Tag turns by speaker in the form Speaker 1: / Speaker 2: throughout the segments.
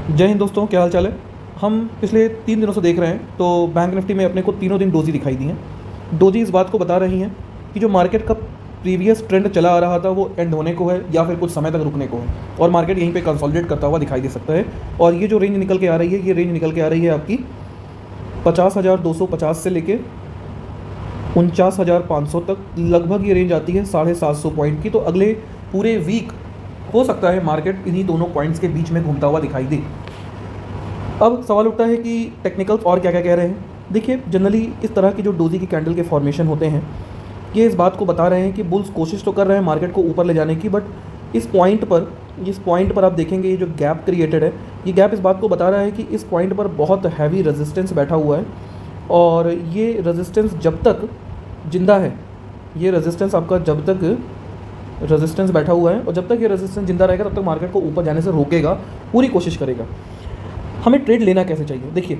Speaker 1: जय हिंद दोस्तों, क्या हाल चाल है। हम पिछले 3 दिनों से देख रहे हैं तो बैंक निफ्टी में अपने को तीनों दिन डोजी दिखाई दी हैं। डोजी इस बात को बता रही हैं कि जो मार्केट का प्रीवियस ट्रेंड चला आ रहा था वो एंड होने को है या फिर कुछ समय तक रुकने को है और मार्केट यहीं पे कंसोलिडेट करता हुआ दिखाई दे सकता है। और ये जो रेंज निकल के आ रही है, ये रेंज निकल के आ रही है आपकी 50,250 से लेके 49,500 तक, लगभग ये रेंज आती है 750 पॉइंट की। तो अगले पूरे वीक हो सकता है मार्केट इन्हीं दोनों पॉइंट्स के बीच में घूमता हुआ दिखाई दे। अब सवाल उठता है कि टेक्निकल्स और क्या क्या कह रहे हैं। देखिए, जनरली इस तरह की जो डोजी की कैंडल के फॉर्मेशन होते हैं ये इस बात को बता रहे हैं कि बुल्स कोशिश तो कर रहे हैं मार्केट को ऊपर ले जाने की, बट इस पॉइंट पर आप देखेंगे ये जो गैप क्रिएटेड है, ये गैप इस बात को बता रहा है कि इस पॉइंट पर बहुत हैवी रेजिस्टेंस बैठा हुआ है और ये रेजिस्टेंस जब तक जिंदा है, ये रेजिस्टेंस आपका जब तक रेजिस्टेंस बैठा हुआ है और जब तक ये रेजिस्टेंस जिंदा रहेगा तब तक मार्केट को ऊपर जाने से रोकेगा, पूरी कोशिश करेगा। हमें ट्रेड लेना कैसे चाहिए? देखिए,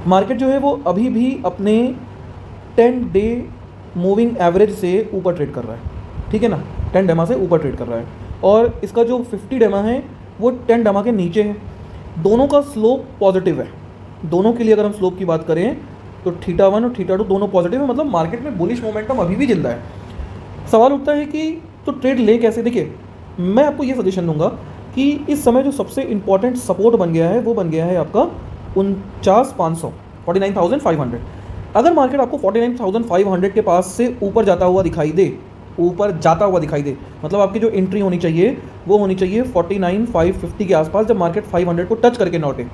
Speaker 1: मार्केट जो है वो अभी भी अपने 10 डे मूविंग एवरेज से ऊपर ट्रेड कर रहा है, ठीक है ना। 10 डेमा से ऊपर ट्रेड कर रहा है और इसका जो 50 डेमा है वो 10 डेमा के नीचे है। दोनों का स्लोप पॉजिटिव है। दोनों के लिए अगर हम स्लोप की बात करें तो θ1 और θ2 दोनों पॉजिटिव है, मतलब मार्केट में बुलिश मोमेंटम अभी भी जिंदा है। सवाल उठता है कि तो ट्रेड ले कैसे? देखिए, मैं आपको ये सजेशन दूंगा कि इस समय जो सबसे इंपॉर्टेंट सपोर्ट बन गया है वो बन गया है आपका 49,500, 49,500। अगर मार्केट आपको 49,500 के पास से ऊपर जाता हुआ दिखाई दे, मतलब आपकी जो एंट्री होनी चाहिए वो होनी चाहिए 49,550 के आसपास। जब मार्केट 500 को टच करके लौटे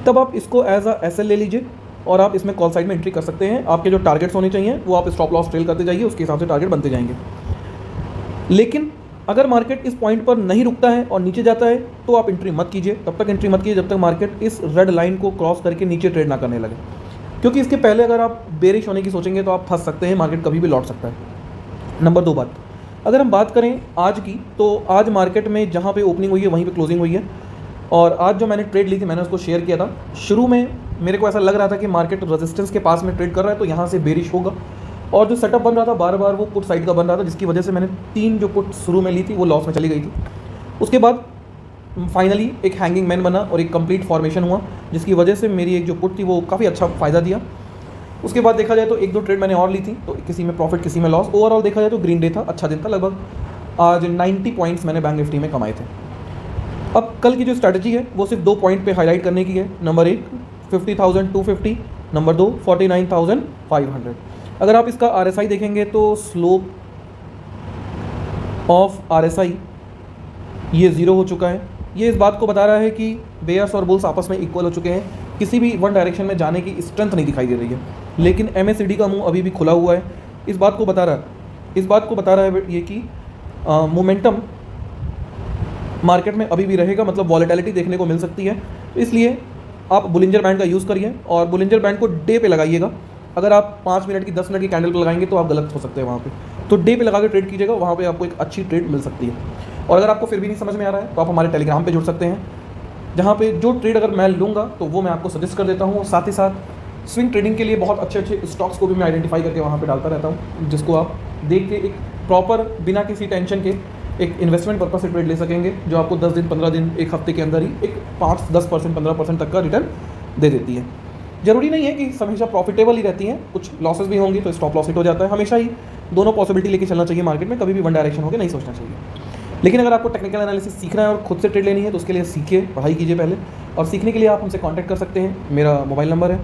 Speaker 1: तब आप इसको एज अ एसएल ले लीजिए और आप इसमें कॉल साइड में एंट्री कर सकते हैं। आपके जो टारगेट्स होने चाहिए वो आप स्टॉप लॉस ट्रेल करते जाइए, उसके हिसाब से टारगेट बनते जाएंगे। लेकिन अगर मार्केट इस पॉइंट पर नहीं रुकता है और नीचे जाता है तो आप एंट्री मत कीजिए, तब तक एंट्री मत कीजिए जब तक मार्केट इस रेड लाइन को क्रॉस करके नीचे ट्रेड ना करने लगे, क्योंकि इसके पहले अगर आप बेरिश होने की सोचेंगे तो आप फंस सकते हैं, मार्केट कभी भी लौट सकता है। नंबर 2 बात, अगर हम बात करें आज की, तो आज मार्केट में जहाँ पे ओपनिंग हुई है वहीं पे क्लोजिंग हुई है और आज जो मैंने ट्रेड ली थी मैंने उसको शेयर किया था। शुरू में मेरे को ऐसा लग रहा था कि मार्केट रेजिस्टेंस के पास में ट्रेड कर रहा है तो यहाँ से बेरिश होगा और जो सेटअप बन रहा था बार बार वो पुट साइड का बन रहा था, जिसकी वजह से मैंने 3 जो पुट शुरू में ली थी वो लॉस में चली गई थी। उसके बाद फाइनली एक हैंगिंग मैन बना और एक कंप्लीट फॉर्मेशन हुआ, जिसकी वजह से मेरी एक जो पुट थी वो काफ़ी अच्छा फ़ायदा दिया। उसके बाद देखा जाए तो 1-2 ट्रेड मैंने और ली थी, तो किसी में प्रॉफिट किसी में लॉस। ओवरऑल देखा जाए तो ग्रीन डे था, अच्छा दिन था। लगभग आज 90 पॉइंट्स मैंने बैंक निफ्टी में कमाए थे। अब कल की जो स्ट्रैटेजी है वो सिर्फ 2 पॉइंट पे हाईलाइट करने की है। Number 1 50,250, number 2 49,500। अगर आप इसका RSI देखेंगे तो स्लोप ऑफ RSI ये 0 हो चुका है। ये इस बात को बता रहा है कि बेयर्स और बुल्स आपस में इक्वल हो चुके हैं, किसी भी वन डायरेक्शन में जाने की स्ट्रेंथ नहीं दिखाई दे रही है। लेकिन MACD का मुंह अभी भी खुला हुआ है, इस बात को बता रहा है ये कि मोमेंटम मार्केट में अभी भी रहेगा, मतलब वॉलेटिलिटी देखने को मिल सकती है। तो इसलिए आप बुलिंजर बैंड का यूज़ करिए और बुलिंजर बैंड को डे पे लगाइएगा। अगर आप 5 मिनट की 10 मिनट की कैंडल पे लगाएंगे तो आप गलत हो सकते हैं वहाँ पे, तो डे पे लगा के ट्रेड कीजिएगा, वहाँ पे आपको एक अच्छी ट्रेड मिल सकती है। और अगर आपको फिर भी नहीं समझ में आ रहा है तो आप हमारे टेलीग्राम पे जुड़ सकते हैं, जहाँ पे जो ट्रेड अगर मैं लूँगा तो वो मैं आपको सजेस्ट कर देता हूँ और साथ ही साथ स्विंग ट्रेडिंग के लिए बहुत अच्छे स्टॉक्स को भी मैं आइडेंटिफाई करके वहाँ पर डालता रहता हूँ, जिसको आप देख के एक प्रॉपर बिना किसी टेंशन के एक इन्वेस्टमेंट पर्पस से ट्रेड ले सकेंगे, जो आपको 10 दिन 15 दिन 1 हफ्ते के अंदर ही एक 5-10% 15% तक का रिटर्न दे देती है। जरूरी नहीं है कि हमेशा प्रॉफिटेबल ही रहती हैं, कुछ लॉसेस भी होंगी तो स्टॉप लॉस हिट हो जाता है। हमेशा ही दोनों पॉसिबिलिटी लेके चलना चाहिए मार्केट में, कभी भी वन डायरेक्शन होकर नहीं सोचना चाहिए। लेकिन अगर आपको टेक्निकल एनालिसिस सीखना है और खुद से ट्रेड लेनी है तो उसके लिए सीखिए, पढ़ाई कीजिए पहले। और सीखने के लिए आप हमसे कॉन्टैक्ट कर सकते हैं। मेरा मोबाइल नंबर है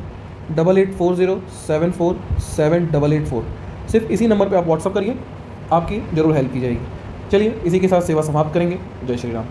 Speaker 1: 8840747884। सिर्फ इसी नंबर पर आप व्हाट्सअप करिए, आपकी ज़रूर हेल्प की जाएगी। चलिए, इसी के साथ सेवा समाप्त करेंगे। जय श्री राम।